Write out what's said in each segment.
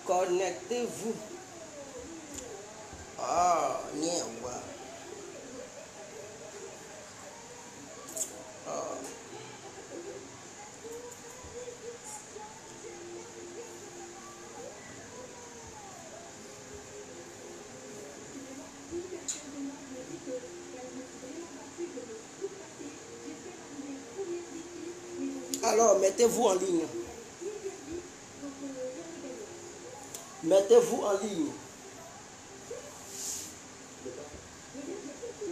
Connectez-vous. Ah, yeah, wow. Ah. Alors, mettez-vous en ligne. Mettez-vous en ligne.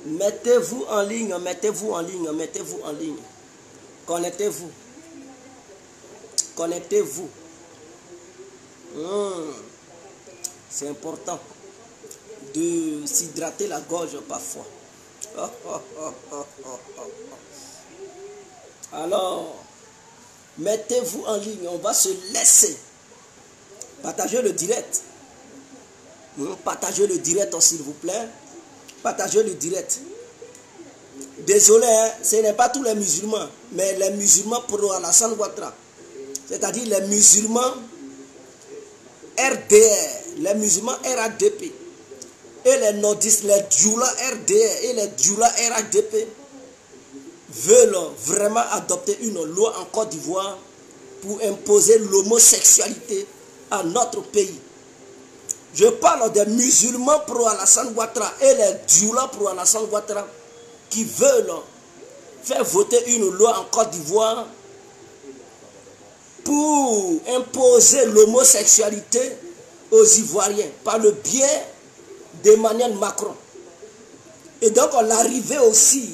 Mettez-vous en ligne, mettez-vous en ligne, mettez-vous en ligne. Connectez-vous. Connectez-vous. C'est important de s'hydrater la gorge parfois. Alors, mettez-vous en ligne, on va se laisser. Partagez le direct. Partagez le direct, s'il vous plaît. Partagez le direct. Désolé, hein, ce n'est pas tous les musulmans, mais les musulmans pro Alassane Ouattara. C'est-à-dire les musulmans RDR, les musulmans RADP et les nordistes, les djoula RDR et les djoula RADP veulent vraiment adopter une loi en Côte d'Ivoire pour imposer l'homosexualité à notre pays. Je parle des musulmans pro Alassane Ouattara et les djoula pro Alassane Ouattara qui veulent faire voter une loi en Côte d'Ivoire pour imposer l'homosexualité aux Ivoiriens par le biais d'Emmanuel Macron. Et donc l'arrivée aussi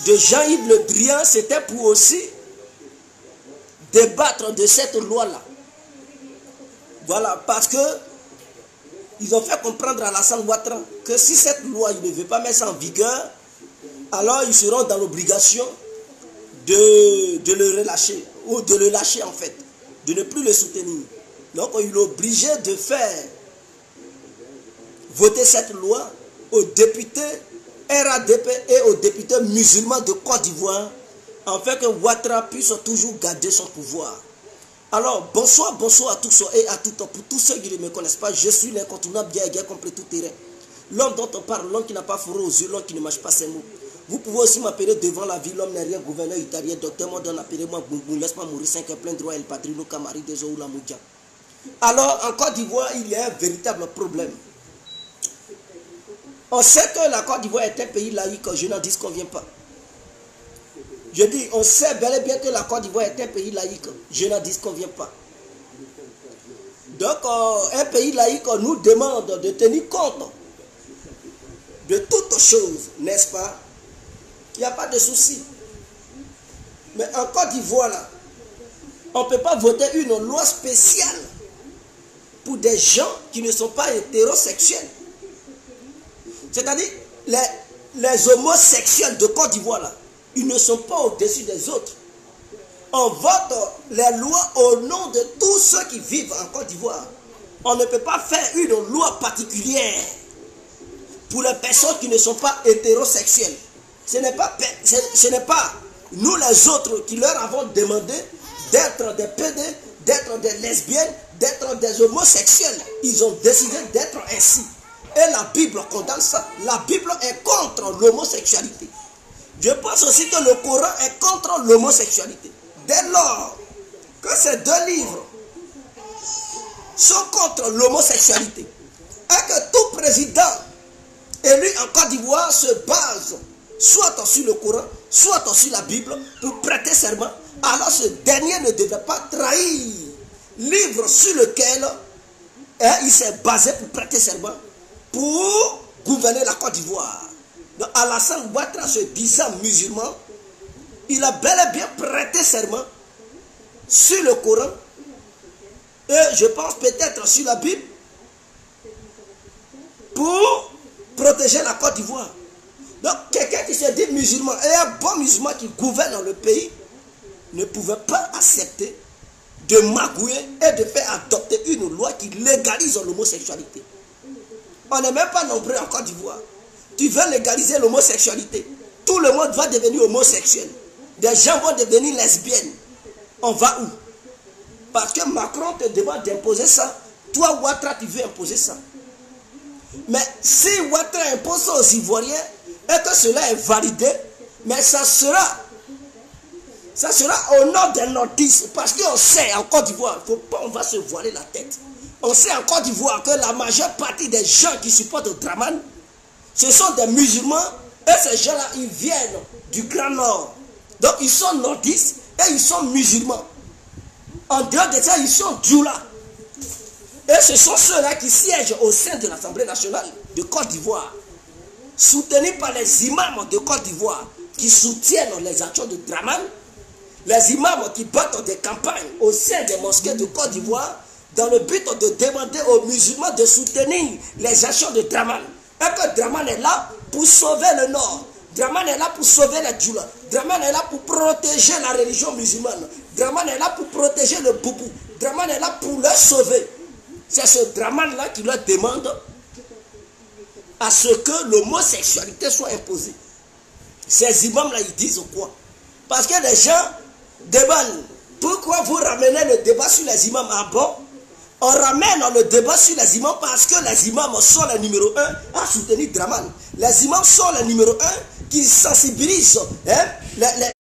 de Jean-Yves Le Drian, c'était pour aussi débattre de cette loi-là. Voilà, parce que ils ont fait comprendre à Alassane Ouattara que si cette loi, il ne veut pas mettre ça en vigueur, alors ils seront dans l'obligation de le relâcher, ou de le lâcher en fait, de ne plus le soutenir. Donc il est obligé de faire voter cette loi aux députés RADP et aux députés musulmans de Côte d'Ivoire, afin que Ouattara puisse toujours garder son pouvoir. Alors, bonsoir à tous et à toutes. Pour tous ceux qui ne me connaissent pas, je suis l'incontournable guerre complet tout terrain. L'homme dont on parle, l'homme qui n'a pas fourré aux yeux, l'homme qui ne mâche pas ses mots. Vous pouvez aussi m'appeler devant la vie, l'homme n'est rien, gouverneur italien, docteur Modon, appelez-moi Boumboum, laisse-moi mourir, 5 plein droit, El Patrino, Camari, des Oula Moudja. Alors, en Côte d'Ivoire, il y a un véritable problème. On sait que la Côte d'Ivoire est un pays laïque, je n'en disconviens pas. Je dis, on sait bel et bien que la Côte d'Ivoire est un pays laïque. Je n'en disconviens pas. Donc, un pays laïque nous demande de tenir compte de toutes choses, n'est-ce pas? Il n'y a pas de souci. Mais en Côte d'Ivoire, là, on ne peut pas voter une loi spéciale pour des gens qui ne sont pas hétérosexuels. C'est-à-dire, les homosexuels de Côte d'Ivoire, là, ils ne sont pas au-dessus des autres. On vote les lois au nom de tous ceux qui vivent en Côte d'Ivoire. On ne peut pas faire une loi particulière pour les personnes qui ne sont pas hétérosexuelles. Ce n'est pas nous les autres qui leur avons demandé d'être des PD, d'être des lesbiennes, d'être des homosexuels. Ils ont décidé d'être ainsi. Et la Bible condamne ça. La Bible est contre l'homosexualité. Je pense aussi que le Coran est contre l'homosexualité. Dès lors que ces deux livres sont contre l'homosexualité et que tout président élu en Côte d'Ivoire se base soit sur le Coran, soit sur la Bible pour prêter serment, alors ce dernier ne devait pas trahir livre sur lequel il s'est basé pour prêter serment pour gouverner la Côte d'Ivoire. Donc Alassane Ouattara, se disant musulman, il a bel et bien prêté serment sur le Coran et je pense peut-être sur la Bible pour protéger la Côte d'Ivoire. Donc quelqu'un qui se dit musulman et un bon musulman qui gouverne dans le pays ne pouvait pas accepter de magouiller et de faire adopter une loi qui légalise l'homosexualité. On n'est même pas nombreux en Côte d'Ivoire. Tu veux légaliser l'homosexualité. Tout le monde va devenir homosexuel. Des gens vont devenir lesbiennes. On va où? Parce que Macron te demande d'imposer ça. Toi, Ouattara, tu veux imposer ça. Mais si Ouattara impose ça aux Ivoiriens et que cela est validé, mais ça sera au nom des nordistes. Parce qu'on sait en Côte d'Ivoire, faut pas on va se voiler la tête. On sait en Côte d'Ivoire que la majeure partie des gens qui supportent Dramane, ce sont des musulmans. Et ces gens-là, ils viennent du Grand Nord. Donc ils sont nordistes et ils sont musulmans. En dehors de ça, ils sont djoula. Et ce sont ceux-là qui siègent au sein de l'Assemblée nationale de Côte d'Ivoire, soutenus par les imams de Côte d'Ivoire, qui soutiennent les actions de Dramane, les imams qui battent des campagnes au sein des mosquées de Côte d'Ivoire, dans le but de demander aux musulmans de soutenir les actions de Dramane. Et que Dramane est là pour sauver le Nord. Dramane est là pour sauver les djoulas. Dramane est là pour protéger la religion musulmane. Dramane est là pour protéger le boubou. Dramane est là pour le sauver. C'est ce Dramane-là qui leur demande à ce que l'homosexualité soit imposée. Ces imams-là, ils disent quoi? Parce que les gens demandent, pourquoi vous ramenez le débat sur les imams? Ah bon? On ramène le débat sur les imams parce que les imams sont les numéro 1 à soutenir Dramane. Les imams sont les numéro 1 qui sensibilisent les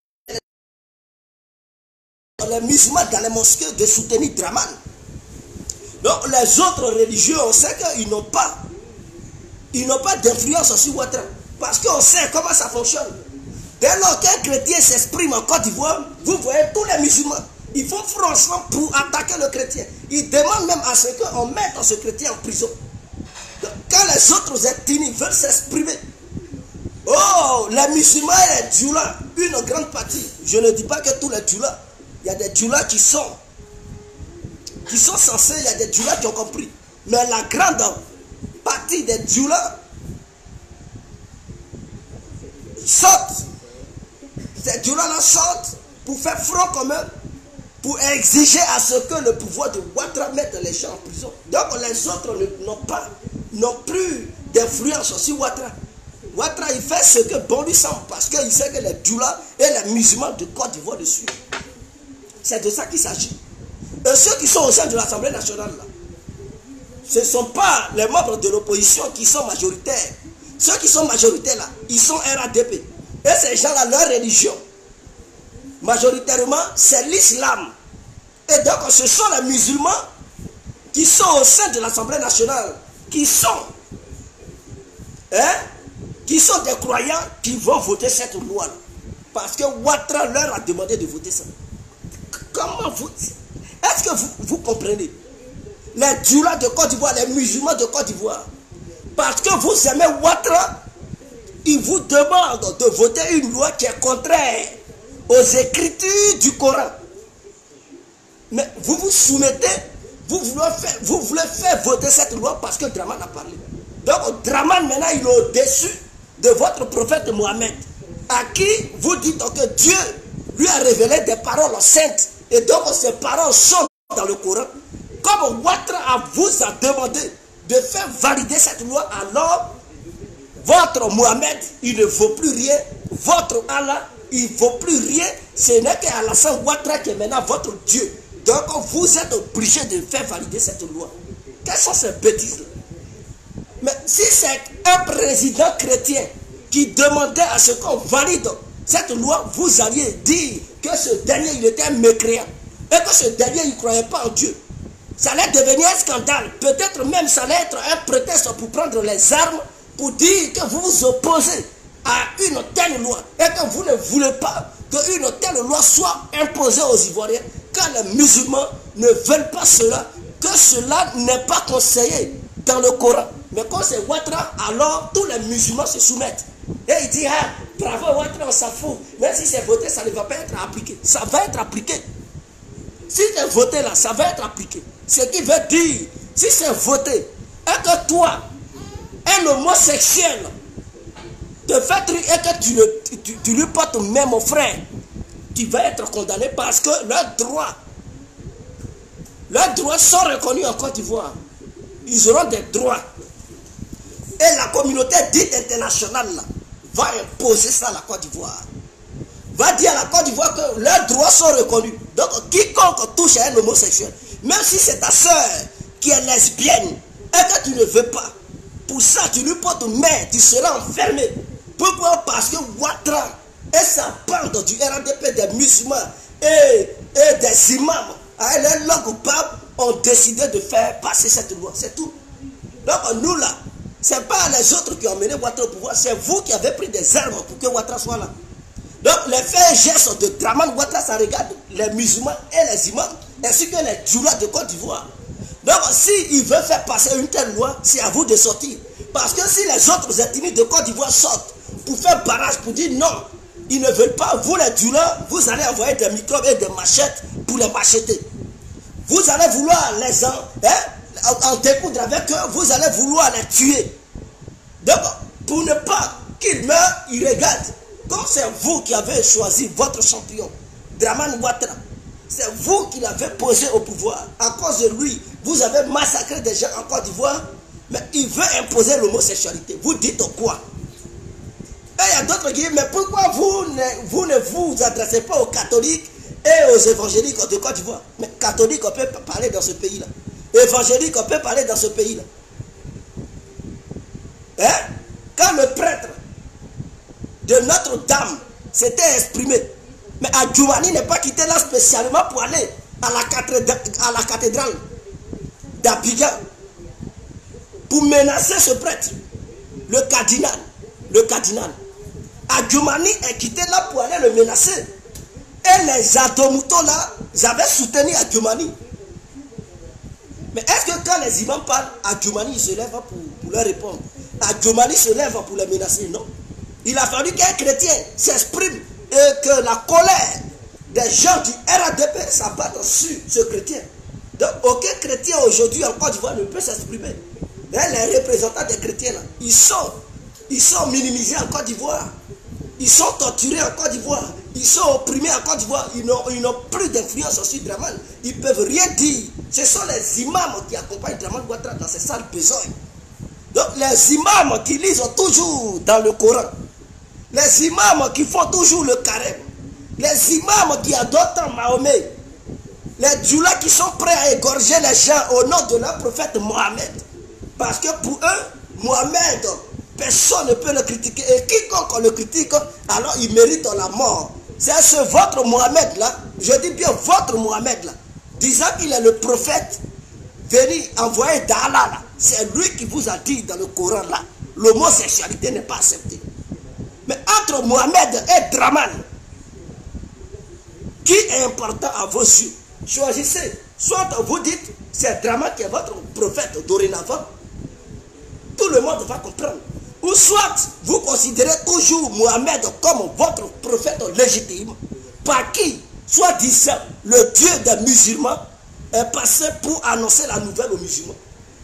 musulmans dans les mosquées de soutenir Dramane. Donc les autres religieux, on sait qu'ils n'ont pas d'influence sur Ouattara. Parce qu'on sait comment ça fonctionne. Dès lors qu'un chrétien s'exprime en Côte d'Ivoire, vous voyez tous les musulmans, ils font franchement pour attaquer le chrétien. Ils demandent même à ce qu'on mette ce chrétien en prison. Donc, quand les autres ethnies veulent s'exprimer, oh, les musulmans et les djoulas, une grande partie, je ne dis pas que tous les djoulas, il y a des djoulas qui sont censés, il y a des djoulas qui ont compris. Mais la grande partie des djoulas sortent. Ces djoulas-là sortent pour faire front commun, pour exiger à ce que le pouvoir de Ouattara mette les gens en prison. Donc les autres n'ont plus d'influence sur Ouattara. Ouattara, il fait ce que bon lui semble parce qu'il sait que les djoulas et les musulmans de Côte d'Ivoire le suivent. C'est de ça qu'il s'agit. Et ceux qui sont au sein de l'Assemblée nationale, là, ce ne sont pas les membres de l'opposition qui sont majoritaires. Ceux qui sont majoritaires là, ils sont RADP. Et ces gens-là, leur religion, majoritairement, c'est l'islam. Et donc, ce sont les musulmans qui sont au sein de l'Assemblée nationale, qui sont des croyants qui vont voter cette loi. Parce que Ouattara leur a demandé de voter ça. Comment vous... Est-ce que vous comprenez? Les djoulas de Côte d'Ivoire, les musulmans de Côte d'Ivoire, parce que vous aimez Ouattara, ils vous demandent de voter une loi qui est contraire aux écritures du Coran. Mais vous vous soumettez, vous voulez faire voter cette loi parce que Dramane a parlé. Donc Dramane maintenant il est au-dessus de votre prophète Mohammed, à qui vous dites que Dieu lui a révélé des paroles saintes. Et donc ces paroles sont dans le Coran. Comme Ouattara vous a demandé de faire valider cette loi, alors votre Mohammed, il ne vaut plus rien. Votre Allah, il ne vaut plus rien. Ce n'est qu'Alassane Ouattara qui est maintenant votre Dieu. Donc vous êtes obligé de faire valider cette loi. Quelles sont ces bêtises-là? Mais si c'est un président chrétien qui demandait à ce qu'on valide cette loi, vous alliez dire que ce dernier, il était un mécréant. Et que ce dernier, il ne croyait pas en Dieu. Ça allait devenir un scandale. Peut-être même ça allait être un prétexte pour prendre les armes, pour dire que vous vous opposez à une telle loi. Et que vous ne voulez pas qu'une telle loi soit imposée aux Ivoiriens. Quand les musulmans ne veulent pas cela, que cela n'est pas conseillé dans le Coran. Mais quand c'est Ouattara, alors tous les musulmans se soumettent. Et il dit, ah, bravo Ouattara, on s'en fout. Même si c'est voté, ça ne va pas être appliqué. Ça va être appliqué. Si c'est voté là, ça va être appliqué. Ce qui veut dire, si c'est voté, et que toi, un homosexuel, te fait truc et que tu lui portes même mon frère, tu vas être condamné parce que leurs droits sont reconnus en Côte d'Ivoire. Ils auront des droits. Et la communauté dite internationale là, va imposer ça à la Côte d'Ivoire. va dire à la Côte d'Ivoire que leurs droits sont reconnus. Donc, quiconque touche à un homosexuel, même si c'est ta soeur qui est lesbienne et que tu ne veux pas, pour ça, tu lui portes main, tu seras enfermé. Pourquoi? Parce que Ouattara et sa bande du RNDP des musulmans et des imams, avec leurs langues coupables, ont décidé de faire passer cette loi. C'est tout. Donc, nous là, ce n'est pas les autres qui ont mené Ouattara au pouvoir, c'est vous qui avez pris des armes pour que Ouattara soit là. Donc, les faits et gestes de Dramane Ouattara, ça regarde les musulmans et les imams, ainsi que les djoulas de Côte d'Ivoire. Donc, s'il veut faire passer une telle loi, c'est à vous de sortir. Parce que si les autres ethnies de Côte d'Ivoire sortent pour faire barrage, pour dire non, ils ne veulent pas, vous les djoulas, vous allez envoyer des microbes et des machettes pour les macheter. Vous allez vouloir les en découdre avec eux, vous allez vouloir les tuer. Donc, pour ne pas qu'ils meurent, ils regardent. Comme c'est vous qui avez choisi votre champion, Dramane Ouattara, c'est vous qui l'avez posé au pouvoir. À cause de lui, vous avez massacré des gens en Côte d'Ivoire, mais il veut imposer l'homosexualité. Vous dites quoi? Et il y a d'autres qui disent, mais pourquoi vous ne vous adressez pas aux catholiques et aux évangéliques de Côte d'Ivoire? Mais catholiques, on peut parler dans ce pays-là. Évangéliques, on peut parler dans ce pays-là. Hein? Quand le prêtre de Notre-Dame s'était exprimé, mais Adjoumani n'est pas quitté là spécialement pour aller à la cathédrale d'Abidjan pour menacer ce prêtre, le cardinal. Adjoumani est quitté là pour aller le menacer. Et les Adomoutons là, ils avaient soutenu Adjoumani. Mais est-ce que quand les imams parlent, Adjoumani se lève pour leur répondre? Adjoumani se lève pour les menacer? Non. Il a fallu qu'un chrétien s'exprime et que la colère des gens du RADP s'abatte sur ce chrétien. Donc aucun chrétien aujourd'hui en Côte d'Ivoire ne peut s'exprimer. Les représentants des chrétiens là, ils sont minimisés en Côte d'Ivoire. Ils sont torturés en Côte d'Ivoire. Ils sont opprimés en Côte d'Ivoire. Ils n'ont plus d'influence sur Dramane. Ils ne peuvent rien dire. Ce sont les imams qui accompagnent Dramane Ouattara dans ces sales besognes. Donc les imams qui lisent toujours dans le Coran. Les imams qui font toujours le carême. Les imams qui adoptent Mahomet. Les djoulas qui sont prêts à égorger les gens au nom de leur prophète Mohamed. Parce que pour eux, Mohamed, personne ne peut le critiquer. Et quiconque le critique, alors il mérite la mort. C'est ce votre Mohamed là, je dis bien votre Mohamed là, disant qu'il est le prophète venu envoyer d'Allah là. C'est lui qui vous a dit dans le Coran là, l'homosexualité n'est pas acceptée. Mais entre Mohamed et Dramane, qui est important à vos yeux? Choisissez. Soit vous dites, c'est Dramane qui est votre prophète dorénavant. Tout le monde va comprendre. Ou soit vous considérez toujours Mohamed comme votre prophète légitime, par qui, soi-disant, le Dieu des musulmans est passé pour annoncer la nouvelle aux musulmans.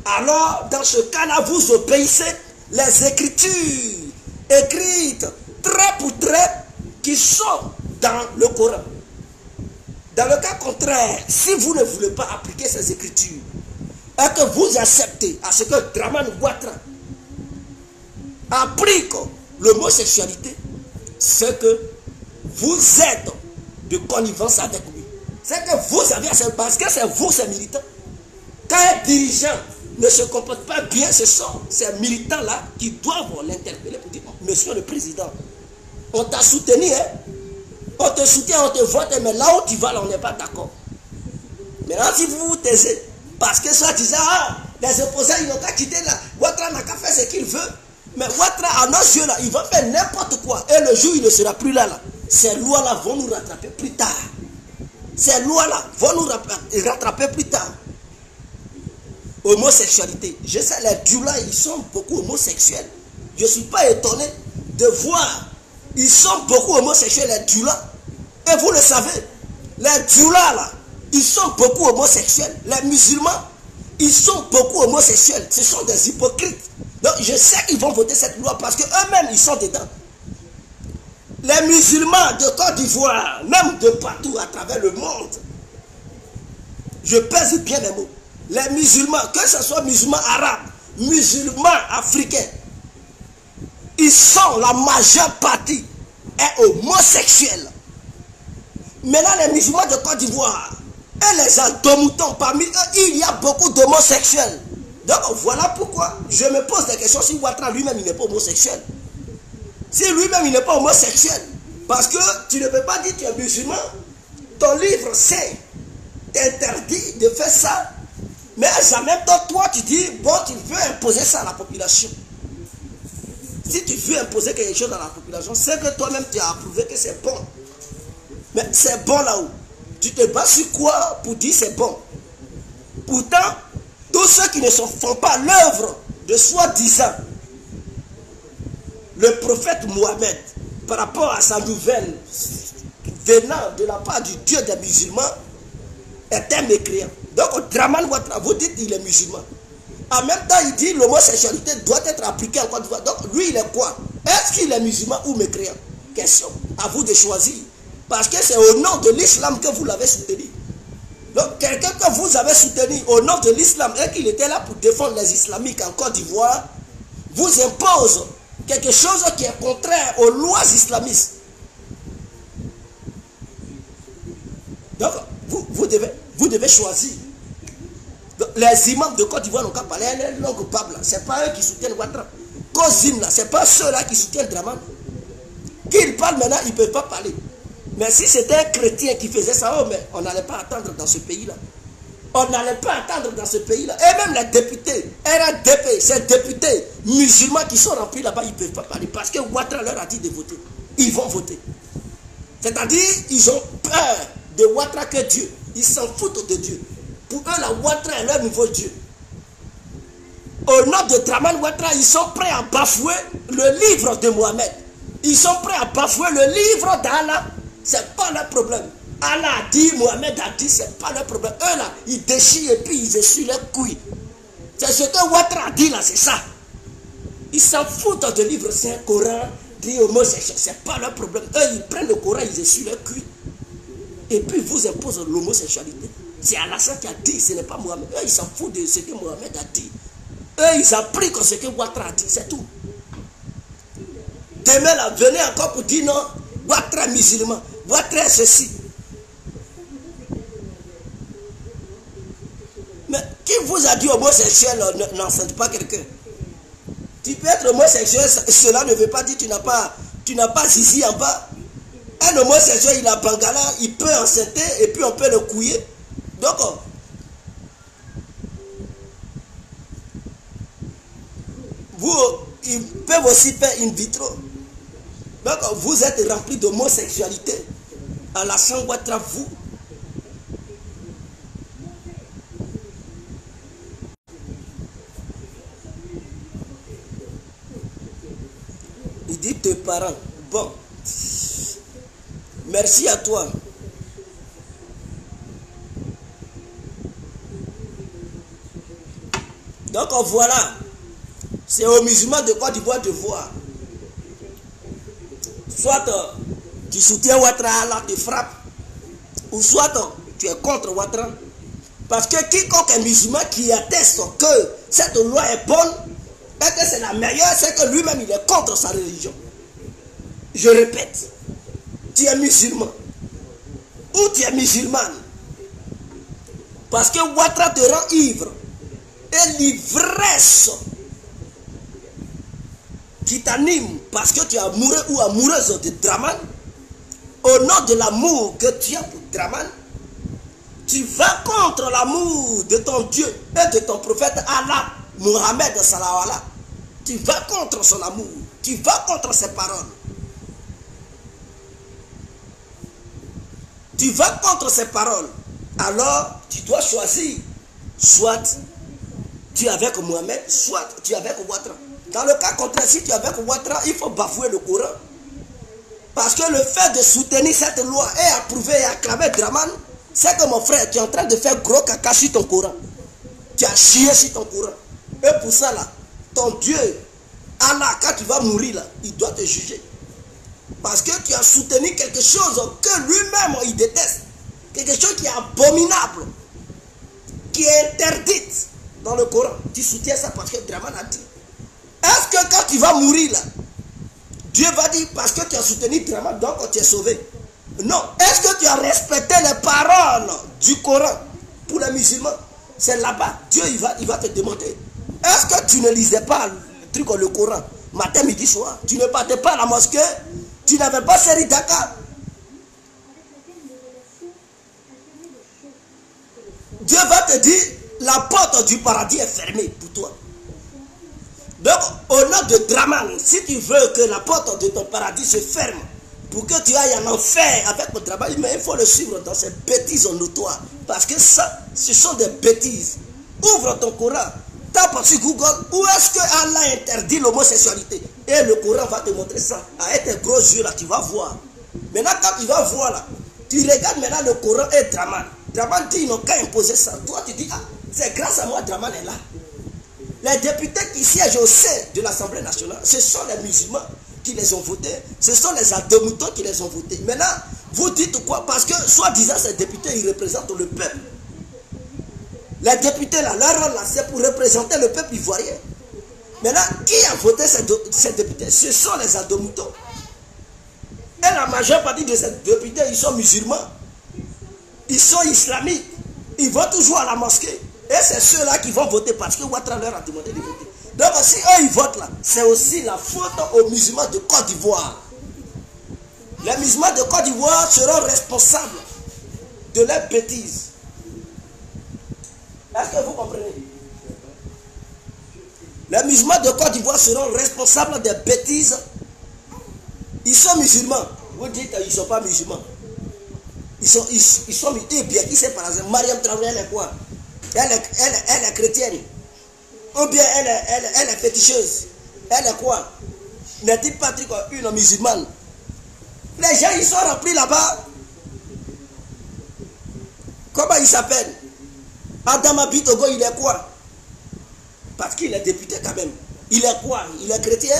Alors, dans ce cas-là, vous obéissez les écritures écrites trait pour trait qui sont dans le Coran. Dans le cas contraire, si vous ne voulez pas appliquer ces écritures et que vous acceptez à ce que Dramane Ouattara applique l'homosexualité, c'est que vous êtes de connivence avec lui. C'est que vous avez, parce que c'est vous ces militants. Quand un dirigeant ne se comporte pas bien, ce sont ces militants-là qui doivent l'interpeller pour dire, monsieur le président, on t'a soutenu, hein? On te soutient, on te vote, mais là où tu vas, là, on n'est pas d'accord. Maintenant, si vous vous taisez, parce que soit disant, les opposants, ils n'ont qu'à quitter là, Ouattara n'a qu'à faire ce qu'il veut. Mais Ouattara, à nos yeux, là, il va faire n'importe quoi. Et le jour, il ne sera plus là. Ces lois-là vont nous rattraper plus tard. Ces lois-là vont nous rattraper plus tard. Homosexualité. Je sais, les djoulas, ils sont beaucoup homosexuels. Je ne suis pas étonné de voir. Ils sont beaucoup homosexuels, les djoulas. Et vous le savez, les djoulas, là, ils sont beaucoup homosexuels. Les musulmans, ils sont beaucoup homosexuels. Ce sont des hypocrites. Donc je sais qu'ils vont voter cette loi parce qu'eux-mêmes, ils sont dedans. Les musulmans de Côte d'Ivoire, même de partout à travers le monde, je pèse bien les mots. Les musulmans, que ce soit musulmans arabes, musulmans africains, ils sont, la majeure partie est homosexuelle. Maintenant, les musulmans de Côte d'Ivoire et les Altomoutons, parmi eux, il y a beaucoup d'homosexuels. Donc voilà pourquoi je me pose des questions si Ouattara lui-même il n'est pas homosexuel. Si lui-même il n'est pas homosexuel, parce que tu ne peux pas dire que tu es musulman, ton livre saint t'interdit de faire ça, mais en même temps toi tu dis, bon tu veux imposer ça à la population. Si tu veux imposer quelque chose à la population, c'est que toi-même tu as approuvé que c'est bon. Mais c'est bon là-haut. Tu te bats sur quoi pour dire c'est bon? Pourtant, tous ceux qui ne font pas l'œuvre de soi-disant le prophète Mohammed par rapport à sa nouvelle venant de la part du Dieu des musulmans est un mécréant. Donc Draman Ouattara, vous dites qu'il est musulman. En même temps, il dit que l'homosexualité doit être appliquée en Côte d'Ivoire. Donc lui, il est quoi? Est-ce qu'il est musulman ou mécréant? Question. À vous de choisir. Parce que c'est au nom de l'islam que vous l'avez soutenu. Donc quelqu'un que vous avez soutenu au nom de l'islam et qu'il était là pour défendre les islamiques en Côte d'Ivoire, vous impose quelque chose qui est contraire aux lois islamistes. Donc vous devez choisir. Donc, les imams de Côte d'Ivoire n'ont qu'à parler une langue pable. Ce n'est pas eux qui soutiennent Ouattara. Kozim là, ce n'est pas ceux-là qui soutiennent Draman. Qu'ils parlent maintenant, ils ne peuvent pas parler. Mais si c'était un chrétien qui faisait ça, oh, mais on n'allait pas attendre dans ce pays-là. On n'allait pas attendre dans ce pays-là. Et même les députés, RDP, ces députés musulmans qui sont remplis là-bas, ils ne peuvent pas parler. Parce que Ouattara leur a dit de voter. Ils vont voter. C'est-à-dire, ils ont peur de Ouattara que Dieu. Ils s'en foutent de Dieu. Pour eux, la Ouattara est leur nouveau Dieu. Au nom de Draman Ouattara, ils sont prêts à bafouer le livre de Mohamed. Ils sont prêts à bafouer le livre d'Allah. Ce n'est pas leur problème. Allah a dit, Mohamed a dit, ce n'est pas leur problème. Eux là, ils déchirent et puis ils essuient leurs couilles. C'est ce que Ouattara a dit là, c'est ça. Ils s'en foutent de livre saint, Coran, dit homosexuel. Ce n'est pas leur problème. Eux, ils prennent le Coran, ils essuient leurs couilles. Et puis ils vous imposent l'homosexualité. C'est Allah qui a dit, ce n'est pas Mohamed. Eux, ils s'en foutent de ce que Mohamed a dit. Eux, ils appliquent ce que Ouattara a dit, c'est tout. Demain, là, venez encore pour dire non, Ouattara musulman, Ouattara ceci. Mais qui vous a dit homosexuel n'enceinte pas quelqu'un? Tu peux être homosexuel, cela ne veut pas dire que tu n'as pas zizi en bas. Un homosexuel, il a bangala, il peut enceinter et puis on peut le couiller. Donc, ils peuvent aussi faire in vitro. Donc, vous êtes rempli d'homosexualité. À la Ouattara, vous. Il dit tes parents. Bon. Merci à toi. Donc, voilà. C'est aux musulmans de Côte d'Ivoire de voir. Soit tu soutiens Ouattara, Allah te frappe, ou soit tu es contre Ouattara. Parce que quiconque est musulman qui atteste que cette loi est bonne et que c'est la meilleure, c'est que lui-même il est contre sa religion. Je répète, tu es musulman ou tu es musulmane. Parce que Ouattara te rend ivre et l'ivresse qui t'anime parce que tu es amoureux ou amoureuse de Draman, au nom de l'amour que tu as pour Draman, tu vas contre l'amour de ton Dieu et de ton prophète Allah, Mohamed sallallahu alayhi wa sallam. Tu vas contre son amour, tu vas contre ses paroles. Tu vas contre ses paroles. Alors, tu dois choisir. Soit tu es avec Mohamed, soit tu es avec Ouattara. Dans le cas contraire, si tu es avec Ouattara, il faut bafouer le Coran. Parce que le fait de soutenir cette loi et approuver et acclamer Draman, c'est que mon frère, tu es en train de faire gros caca sur ton Coran. Tu as chié sur ton Coran. Et pour ça, là, ton Dieu, Allah, quand tu vas mourir, là, il doit te juger. Parce que tu as soutenu quelque chose que lui-même, il déteste. Quelque chose qui est abominable, qui est interdite dans le Coran. Tu soutiens ça parce que Draman a dit. Est-ce que quand tu vas mourir là, Dieu va dire parce que tu as soutenu Draman, donc tu es sauvé? Non. Est-ce que tu as respecté les paroles du Coran pour les musulmans? C'est là-bas. Dieu, il va te demander. Est-ce que tu ne lisais pas le Coran matin, midi, soir? Tu ne partais pas à la mosquée? Tu n'avais pas série Dakar? Dieu va te dire, la porte du paradis est fermée pour toi. Donc, au nom de Draman, si tu veux que la porte de ton paradis se ferme, pour que tu ailles en enfer avec ton travail, mais il faut le suivre dans ces bêtises notoires. Parce que ça, ce sont des bêtises. Ouvre ton Coran, tape sur Google, où est-ce que Allah interdit l'homosexualité? Et le Coran va te montrer ça. Avec tes gros yeux là, tu vas voir. Maintenant, quand tu vas voir là, tu regardes maintenant le Coran et Draman. Draman dit, ils n'ont qu'à imposer ça. Toi, tu dis, ah, c'est grâce à moi, Draman est là. Les députés qui siègent au sein de l'Assemblée nationale, ce sont les musulmans qui les ont votés. Ce sont les adomoutons qui les ont votés. Maintenant, vous dites quoi? Parce que, soi-disant, ces députés, ils représentent le peuple. Les députés, là, leur rôle, là, c'est pour représenter le peuple ivoirien. Maintenant, qui a voté ces députés? Ce sont les adomoutons. Et la majeure partie de ces députés, ils sont musulmans. Ils sont islamiques. Ils vont toujours à la mosquée. Et c'est ceux-là qui vont voter parce que Ouattara leur a demandé de voter. Donc si eux ils votent là, c'est aussi la faute aux musulmans de Côte d'Ivoire. Les musulmans de Côte d'Ivoire seront responsables de leurs bêtises. Est-ce que vous comprenez? Les musulmans de Côte d'Ivoire seront responsables des bêtises. Ils sont musulmans. Vous dites qu'ils ne sont pas musulmans. Ils sont bien. Qui sait par exemple? Mariam Traoré, elle est quoi? Elle est chrétienne. Ou bien elle est féticheuse. Elle est quoi? N'est-il pas une musulmane? Les gens, ils sont remplis là-bas. Comment il s'appelle? Adama Bitogo, il est quoi? Parce qu'il est député quand même. Il est quoi? Il est chrétien?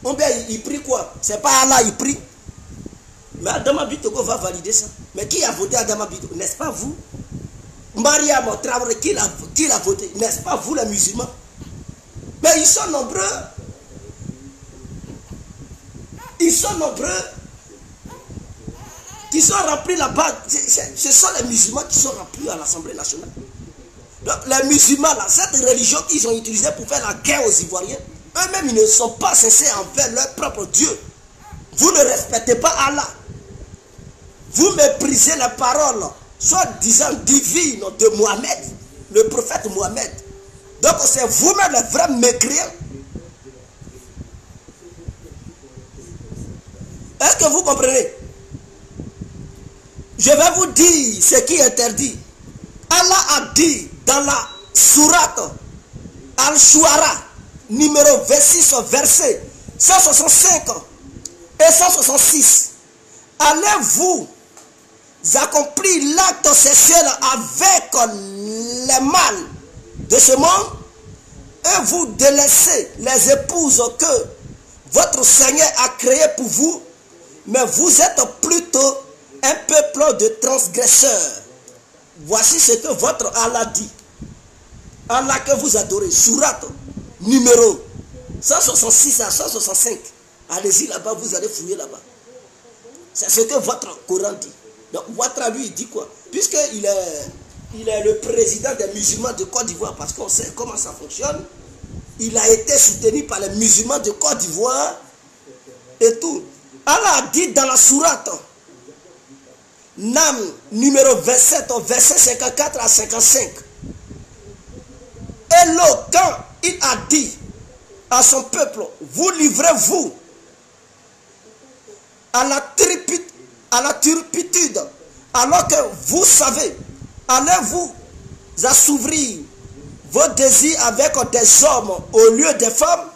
Ou bien il prie quoi? C'est pas Allah, il prie. Mais Adama Bitogo va valider ça. Mais qui a voté Adama Bitogo? N'est-ce pas vous? Mariam Traoré, qui l'a voté? N'est-ce pas vous les musulmans? Mais ils sont nombreux. Ils sont nombreux. Qui sont remplis là-bas. Ce sont les musulmans qui sont remplis à l'Assemblée nationale. Donc les musulmans, là, cette religion qu'ils ont utilisée pour faire la guerre aux Ivoiriens, eux-mêmes ils ne sont pas sincères envers leur propre Dieu. Vous ne respectez pas Allah. Vous méprisez les paroles soi-disant divines de Mohamed, le prophète Mohamed. Donc c'est vous-même les vrais mécréants. Est-ce que vous comprenez? Je vais vous dire ce qui est interdit. Allah a dit dans la sourate Al-Shuara, numéro 26, verset 165 et 166. Allez-vous accomplir l'acte sexuel avec les mâles de ce monde et vous délaissez les épouses que votre Seigneur a créées pour vous, mais vous êtes plutôt un peuple de transgresseurs. Voici ce que votre Allah dit. Allah que vous adorez, sourate numéro 166 à 165. Allez-y là-bas, vous allez fouiller là-bas. C'est ce que votre Coran dit. Donc Ouattara lui il dit quoi? Puisqu'il est le président des musulmans de Côte d'Ivoire, parce qu'on sait comment ça fonctionne. Il a été soutenu par les musulmans de Côte d'Ivoire et tout. Allah a dit dans la sourate Nam numéro 27, verset 54 à 55. Et là, quand il a dit à son peuple, vous livrez-vous à la turpitude, alors que vous savez, allez-vous assouvir vos désirs avec des hommes au lieu des femmes,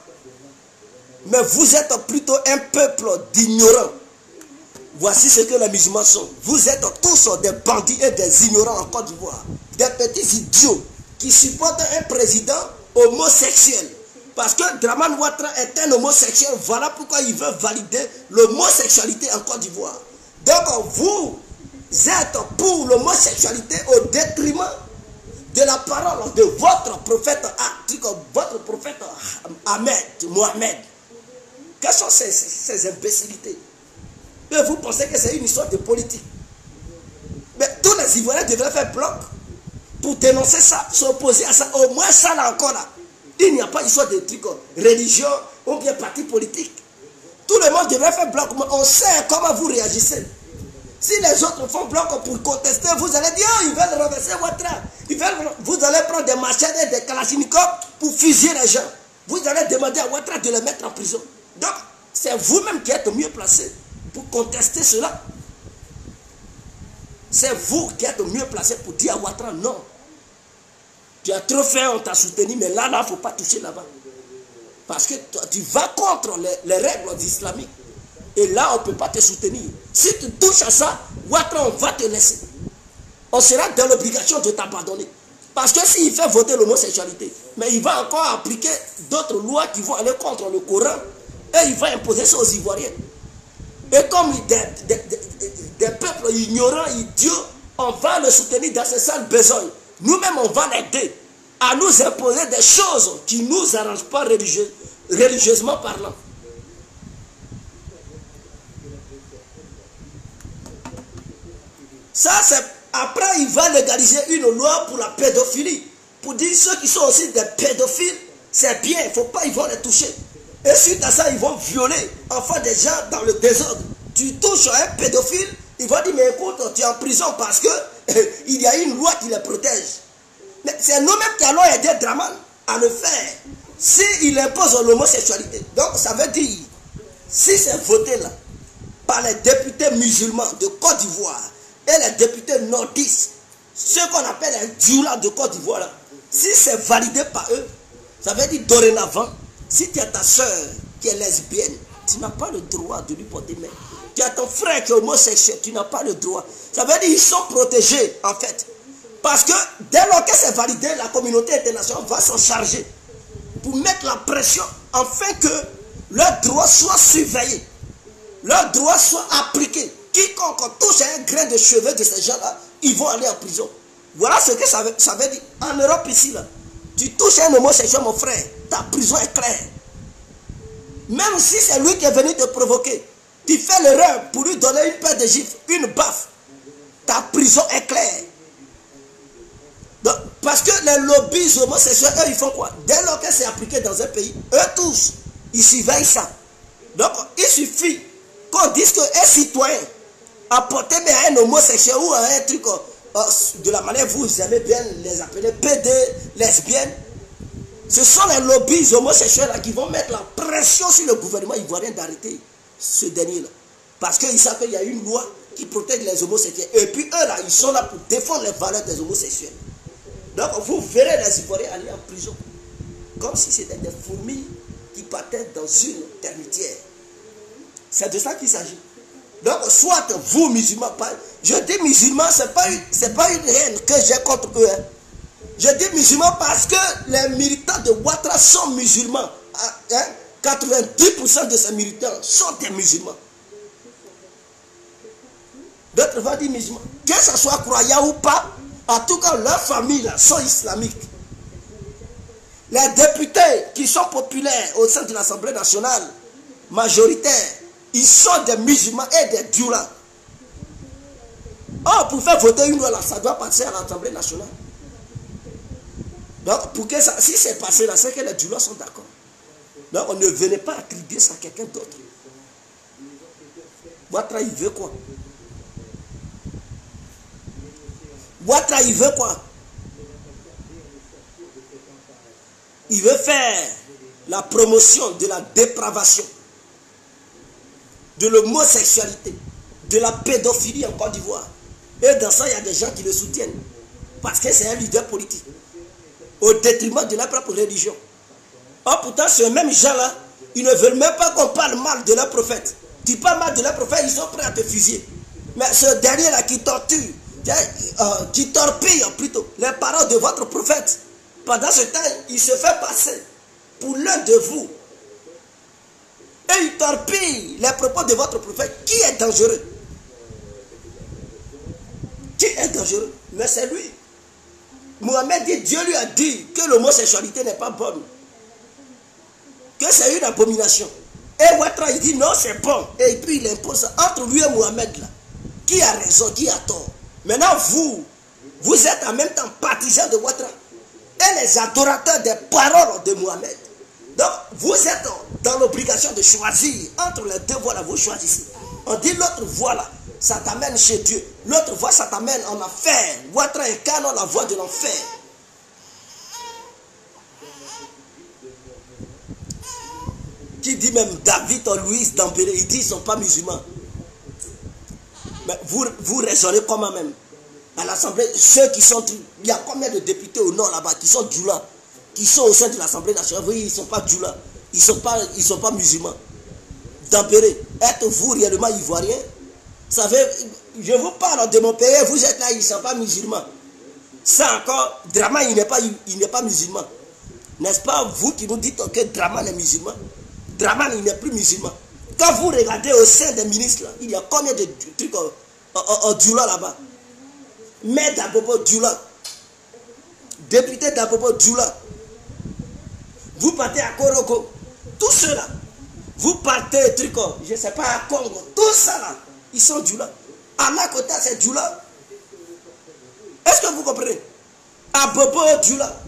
mais vous êtes plutôt un peuple d'ignorants. Voici ce que les musulmans sont. Vous êtes tous des bandits et des ignorants en Côte d'Ivoire. Des petits idiots qui supportent un président homosexuel. Parce que Draman Ouattara est un homosexuel. Voilà pourquoi il veut valider l'homosexualité en Côte d'Ivoire. Donc vous êtes pour l'homosexualité au détriment de la parole de votre prophète, votre prophète Mohamed. Quelles sont ces imbécilités? que vous pensez que c'est une histoire de politique. Mais tous les Ivoiriens devraient faire bloc pour dénoncer ça, s'opposer à ça. Au moins ça là encore là. Il n'y a pas d'histoire de trucs religieux ou bien parti politique. Tout le monde devrait faire bloc. On sait comment vous réagissez. Si les autres font bloc pour contester, vous allez dire, oh, ils veulent renverser Ouattara. Vous allez prendre des machettes et des kalachnikovs pour fusiller les gens. Vous allez demander à Ouattara de les mettre en prison. Donc, c'est vous-même qui êtes mieux placé pour contester cela. C'est vous qui êtes mieux placé pour dire à Ouattara non. Tu as trop fait, on t'a soutenu, mais là, il ne faut pas toucher là-bas. Parce que toi, tu vas contre les règles islamiques. Et là, on ne peut pas te soutenir. Si tu touches à ça, Ouattara, on va te laisser. On sera dans l'obligation de t'abandonner. Parce que s'il fait voter l'homosexualité, mais il va encore appliquer d'autres lois qui vont aller contre le Coran. Et il va imposer ça aux Ivoiriens. Et comme des peuples ignorants, idiots, on va le soutenir dans ses sales besoins. Nous-mêmes, on va l'aider à nous imposer des choses qui ne nous arrangent pas religieusement parlant. Ça, c'est après, il va légaliser une loi pour la pédophilie. Pour dire ceux qui sont aussi des pédophiles, c'est bien, il ne faut pas, ils vont les toucher. Et suite à ça, ils vont violer, enfin des gens dans le désordre. Tu touches un pédophile, il va dire, mais écoute, tu es en prison parce que il y a une loi qui les protège. Mais c'est nous-mêmes qui allons aider Draman à le faire. S'il impose l'homosexualité. Donc ça veut dire, si c'est voté là, par les députés musulmans de Côte d'Ivoire et les députés nordistes, ceux qu'on appelle les djoulas de Côte d'Ivoire là, si c'est validé par eux, ça veut dire dorénavant, si tu as ta soeur qui est lesbienne, tu n'as pas le droit de lui porter main. Tu as ton frère qui est homosexuel, tu n'as pas le droit. Ça veut dire qu'ils sont protégés en fait. Parce que dès lors que c'est validé, la communauté internationale va s'en charger pour mettre la pression afin que leurs droits soient surveillés, leurs droits soient appliqués. Quiconque touche un grain de cheveux de ces gens-là, ils vont aller en prison. Voilà ce que ça veut dire. En Europe ici, là, tu touches un homosexuel, mon frère, ta prison est claire. Même si c'est lui qui est venu te provoquer, tu fais l'erreur pour lui donner une paire de gifles, une baffe, ta prison est claire. Donc, parce que les lobbies homosexuels, eux, ils font quoi? Dès lors que c'est appliqué dans un pays, eux tous, ils surveillent ça. Donc, il suffit qu'on dise qu'un citoyen a porté à un homosexuel ou à un truc de la manière vous aimez bien les appeler PD, lesbiennes. Ce sont les lobbies homosexuels là, qui vont mettre la pression sur le gouvernement ivoirien d'arrêter ce dernier-là. Parce qu'ils savent qu'il y a une loi qui protège les homosexuels. Et puis eux là, ils sont là pour défendre les valeurs des homosexuels. Donc vous verrez les Ivoiriens aller en prison. Comme si c'était des fourmis qui partaient dans une termitière. C'est de ça qu'il s'agit. Donc soit vous musulmans, je dis musulmans, ce n'est pas une haine que j'ai contre eux. Hein. Je dis musulmans parce que les militants de Ouattara sont musulmans. Hein? 90% de ces militants sont des musulmans. D'autres vont dire musulmans. Que ce soit croyant ou pas, en tout cas leurs familles là, sont islamiques. Les députés qui sont populaires au sein de l'Assemblée nationale, majoritaires, ils sont des musulmans et des djoulas. Oh, pour faire voter une loi là, ça doit passer à l'Assemblée nationale. Donc, pour que ça, si c'est passé là, c'est que les djoulas sont d'accord. Donc, on ne venait pas attribuer ça à quelqu'un d'autre. Ouattara, il veut quoi? Ouattara, il veut quoi? Il veut faire la promotion de la dépravation, de l'homosexualité, de la pédophilie en Côte d'Ivoire. Et dans ça, il y a des gens qui le soutiennent. Parce que c'est un leader politique. Au détriment de la propre religion. Or, pourtant, ces mêmes gens-là, ils ne veulent même pas qu'on parle mal de leur prophète. Tu parles mal de leur prophète, ils sont prêts à te fusiller. Mais ce dernier-là qui torture, qui torpille plutôt les paroles de votre prophète, pendant ce temps, il se fait passer pour l'un de vous. Et il torpille les propos de votre prophète. Qui est dangereux? Qui est dangereux? Mais c'est lui. Mohamed dit, Dieu lui a dit que l'homosexualité n'est pas bonne. Que c'est une abomination. Et Ouattara, il dit non, c'est bon. Et puis il impose ça entre lui et Mohamed là. Qui a raison, qui a tort? Maintenant, vous êtes en même temps partisans de Ouattara et les adorateurs des paroles de Mohamed. Donc, vous êtes dans l'obligation de choisir entre les deux voies là, vous choisissez. On dit l'autre voie là, ça t'amène chez Dieu. L'autre voie, ça t'amène en enfer. Ouattara incarne la voie de l'enfer. Qui dit même David ou Louis Dembélé, ils disent qu'ils ne sont pas musulmans. Mais vous raisonnez comment même? À l'Assemblée, ceux qui sont... Il y a combien de députés au nord là-bas qui sont djoula, qui sont au sein de l'Assemblée nationale? Oui, ils ne sont pas djoula, ils ne sont pas musulmans. Dembélé, êtes-vous réellement ivoirien? Vous savez, je vous parle de mon pays, vous êtes là, ils ne sont pas musulmans. Ça encore, Draman, il n'est pas musulman. N'est-ce pas vous qui nous dites que Draman est musulman? Draman, il n'est plus musulman. Quand vous regardez au sein des ministres, là, il y a combien de trucs en djoula là-bas? Maire d'Abobo djoula, député d'Abobo djoula. Vous partez à Koroko, tout cela. Vous partez, je ne sais pas, à Congo, tout ça là, ils sont djoula. À la côté, c'est djoula. Est-ce que vous comprenez? Abobo djoula.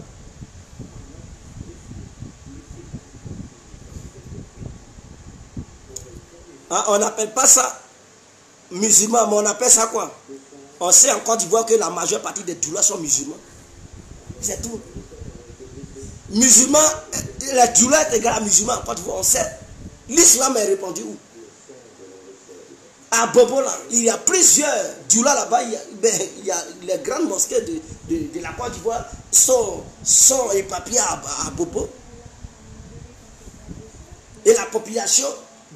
Ah, on n'appelle pas ça musulman, mais on appelle ça quoi? On sait en Côte d'Ivoire que la majeure partie des djoulas sont musulmans. C'est tout. Musulmans, les djoulas est égal à musulmans en Côte d'Ivoire, on sait. L'islam est répandu où? À Bobo là, il y a plusieurs djoulas là-bas, il y a les grandes mosquées de la Côte d'Ivoire sont éparpillées à Bobo. Et la population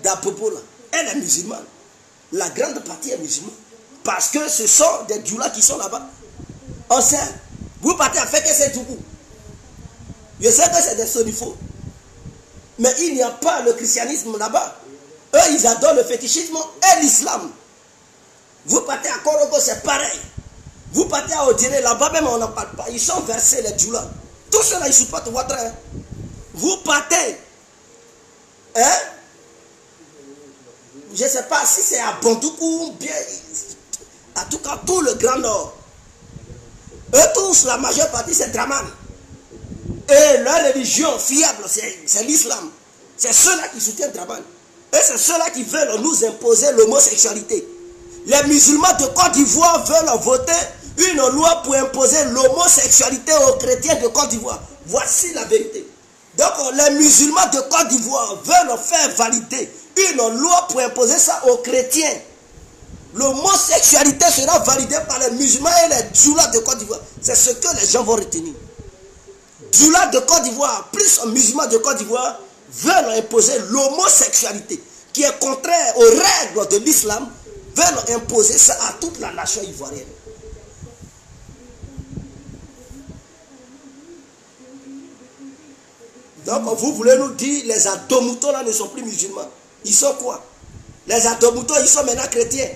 d'Abobo là, elle est musulmane. La grande partie est musulmane. Parce que ce sont des djoulas qui sont là-bas. On sait, vous partez à faire que c'est Djougou. Je sais que c'est des sonifaux. Mais il n'y a pas le christianisme là-bas. Eux, ils adorent le fétichisme et l'islam. Vous partez à Korogo, c'est pareil. Vous partez à Odire, là-bas même on n'en parle pas. Ils sont versés, les djoulas. Tout cela, ils supportent Ouattara. Vous partez. Hein? Je ne sais pas si c'est à Bondoukou ou bien... En tout cas, tout le Grand Nord. Eux tous, la majeure partie, c'est Draman. Et leur religion fiable, c'est l'islam. C'est ceux-là qui soutiennent Draman. Et c'est ceux-là qui veulent nous imposer l'homosexualité. Les musulmans de Côte d'Ivoire veulent voter une loi pour imposer l'homosexualité aux chrétiens de Côte d'Ivoire. Voici la vérité. Donc, les musulmans de Côte d'Ivoire veulent faire valider une loi pour imposer ça aux chrétiens. L'homosexualité sera validée par les musulmans et les djoulas de Côte d'Ivoire. C'est ce que les gens vont retenir. Djoulas de Côte d'Ivoire, plus musulmans de Côte d'Ivoire, veulent imposer l'homosexualité, qui est contraire aux règles de l'islam, veulent imposer ça à toute la nation ivoirienne. Donc vous voulez nous dire les adomoutons là ne sont plus musulmans. Ils sont quoi? Les adomoutons, ils sont maintenant chrétiens.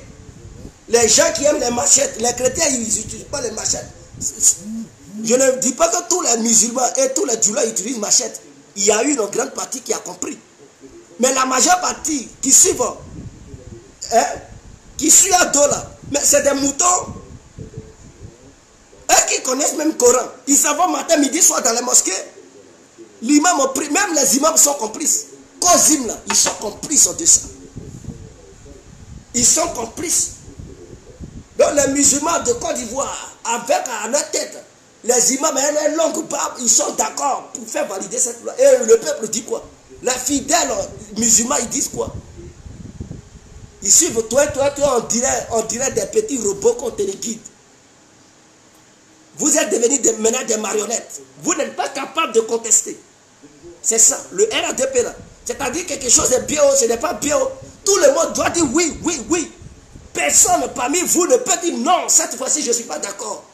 Les gens qui aiment les machettes, les chrétiens, ils n'utilisent pas les machettes. Je ne dis pas que tous les musulmans et tous les djoulas utilisent machettes. Il y a une grande partie qui a compris. Mais la majeure partie qui suivent, qui suit à dos là, mais c'est des moutons. Eux qui connaissent même le Coran, ils savent matin, midi, soir dans les mosquées. L'imam a pris, même les imams sont complices. Kozim là, ils sont complices de ça. Ils sont complices. Donc les musulmans de Côte d'Ivoire, avec à leur tête, les imams et les longues barbes, ils sont d'accord pour faire valider cette loi. Et le peuple dit quoi? Les fidèles musulmans, ils disent quoi? Ils suivent toi, on dirait des petits robots qu'on te les guide. Vous êtes devenus maintenant des marionnettes. Vous n'êtes pas capable de contester. C'est ça, le RADP là. C'est-à-dire quelque chose est bien, ce n'est pas bien. Tout le monde doit dire oui, oui, oui. Personne parmi vous ne peut dire non, cette fois-ci je ne suis pas d'accord.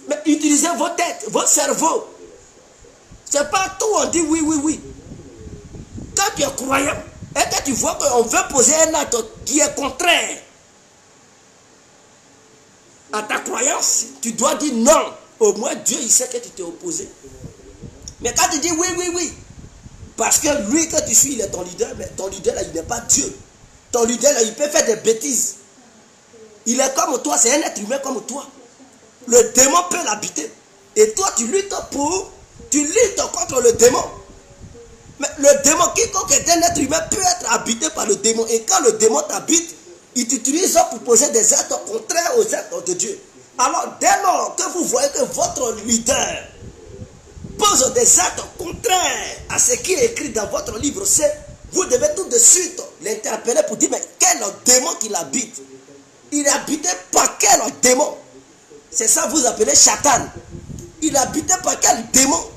Mais utilisez vos têtes, votre cerveau. C'est pas tout, on dit oui, oui, oui. Quand tu es croyant, et que tu vois qu'on veut poser un acte qui est contraire à ta croyance, tu dois dire non. Au moins Dieu, il sait que tu t'es opposé. Mais quand tu dis oui, oui, oui, Parce que lui que tu suis, il est ton leader, mais ton leader là, il n'est pas Dieu. Ton leader là, il peut faire des bêtises. Il est comme toi, c'est un être humain comme toi. Le démon peut l'habiter. Et toi, tu luttes contre le démon. Mais le démon, quiconque est un être humain, peut être habité par le démon. Et quand le démon t'habite, il t'utilise pour poser des actes contraires aux actes de Dieu. Alors, dès lors que vous voyez que votre leader pose des actes contraires à ce qui est écrit dans votre livre, vous devez tout de suite l'interpeller pour dire, mais quel démon qu'il habite? Il est habité par quel démon? C'est ça que vous appelez Satan. Il est habité par quel démon?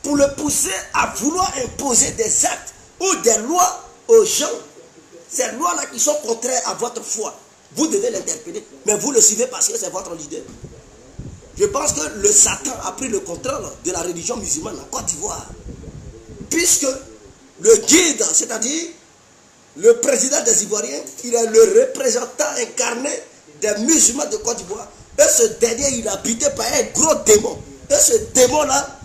Pour le pousser à vouloir imposer des actes ou des lois aux gens. Ces lois-là qui sont contraires à votre foi. Vous devez l'interpeller. Mais vous le suivez parce que c'est votre leader. Je pense que le Satan a pris le contrôle de la religion musulmane en Côte d'Ivoire. Puisque le guide, c'est-à-dire le président des Ivoiriens, il est le représentant incarné des musulmans de Côte d'Ivoire. Et ce dernier, il est habité par un gros démon. Et ce démon-là,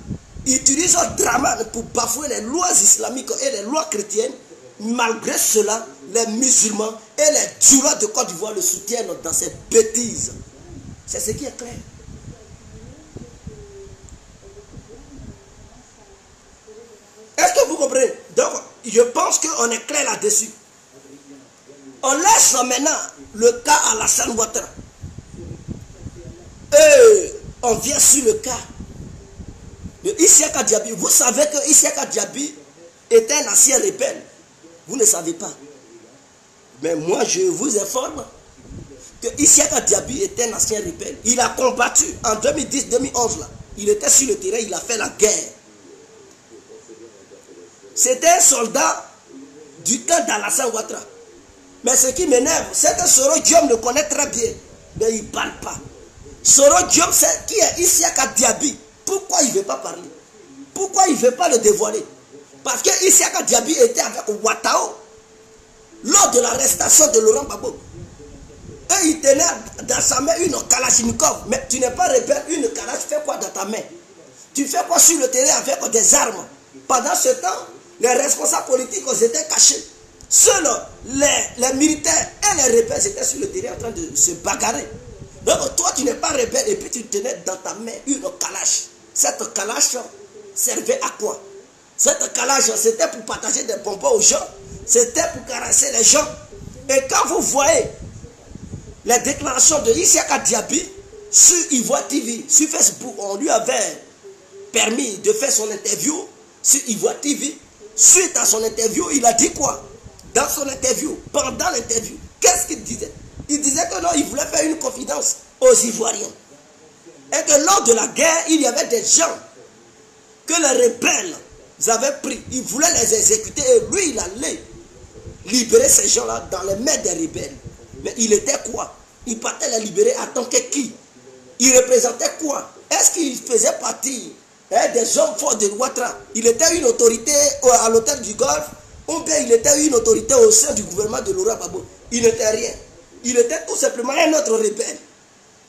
il utilise un drama pour bafouer les lois islamiques et les lois chrétiennes. Malgré cela, les musulmans et les djouras de Côte d'Ivoire le soutiennent dans ces bêtises. C'est ce qui est clair. Est-ce que vous comprenez? Donc, je pense qu'on est clair là-dessus. On laisse maintenant le cas à Alassane Ouattara. Et on vient sur le cas de Isiaka Diaby. Vous savez que Isiaka Diaby était un ancien rebelle. Vous ne savez pas. Mais moi, je vous informe que Isiaka Diaby était un ancien rebelle. Il a combattu en 2010-2011. Il était sur le terrain, il a fait la guerre. C'était un soldat du camp d'Alassane Ouattara. Mais ce qui m'énerve, c'est que Soro Diom le connaît très bien. Mais il ne parle pas. Soro Diom, c'est qui est Isiaka Diaby. Pourquoi il ne veut pas parler? Pourquoi il ne veut pas le dévoiler? Parce que Isiaka Diaby était avec Ouattao lors de l'arrestation de Laurent Gbagbo. Et il tenait dans sa main une Kalachnikov. Mais tu n'es pas rebelle, une Kalach, tu fais quoi dans ta main? Tu fais quoi sur le terrain avec des armes? Pendant ce temps, les responsables politiques étaient cachés. Seuls les militaires et les rebelles étaient sur le terrain en train de se bagarrer. Donc toi, tu n'es pas rebelle et puis tu tenais dans ta main une Kalach. Cette Kalach servait à quoi? Cette Kalach, c'était pour partager des bonbons aux gens. C'était pour caresser les gens. Et quand vous voyez les déclarations de Isiaka Diaby sur Ivoire TV, sur Facebook, on lui avait permis de faire son interview sur Ivoire TV. Suite à son interview, il a dit quoi? Dans son interview, pendant l'interview, qu'est-ce qu'il disait? Il disait que non, il voulait faire une confidence aux Ivoiriens. Et que lors de la guerre, il y avait des gens que les rebelles avaient pris. Il voulait les exécuter et lui, il allait libérer ces gens-là dans les mains des rebelles. Mais il était quoi? Il partait les libérer en tant que qui? Il représentait quoi? Est-ce qu'il faisait partie des hommes forts de Ouattara? Il était une autorité à l'hôtel du Golfe, ou bien il était une autorité au sein du gouvernement de Laurent Gbagbo? Il n'était rien. Il était tout simplement un autre rebelle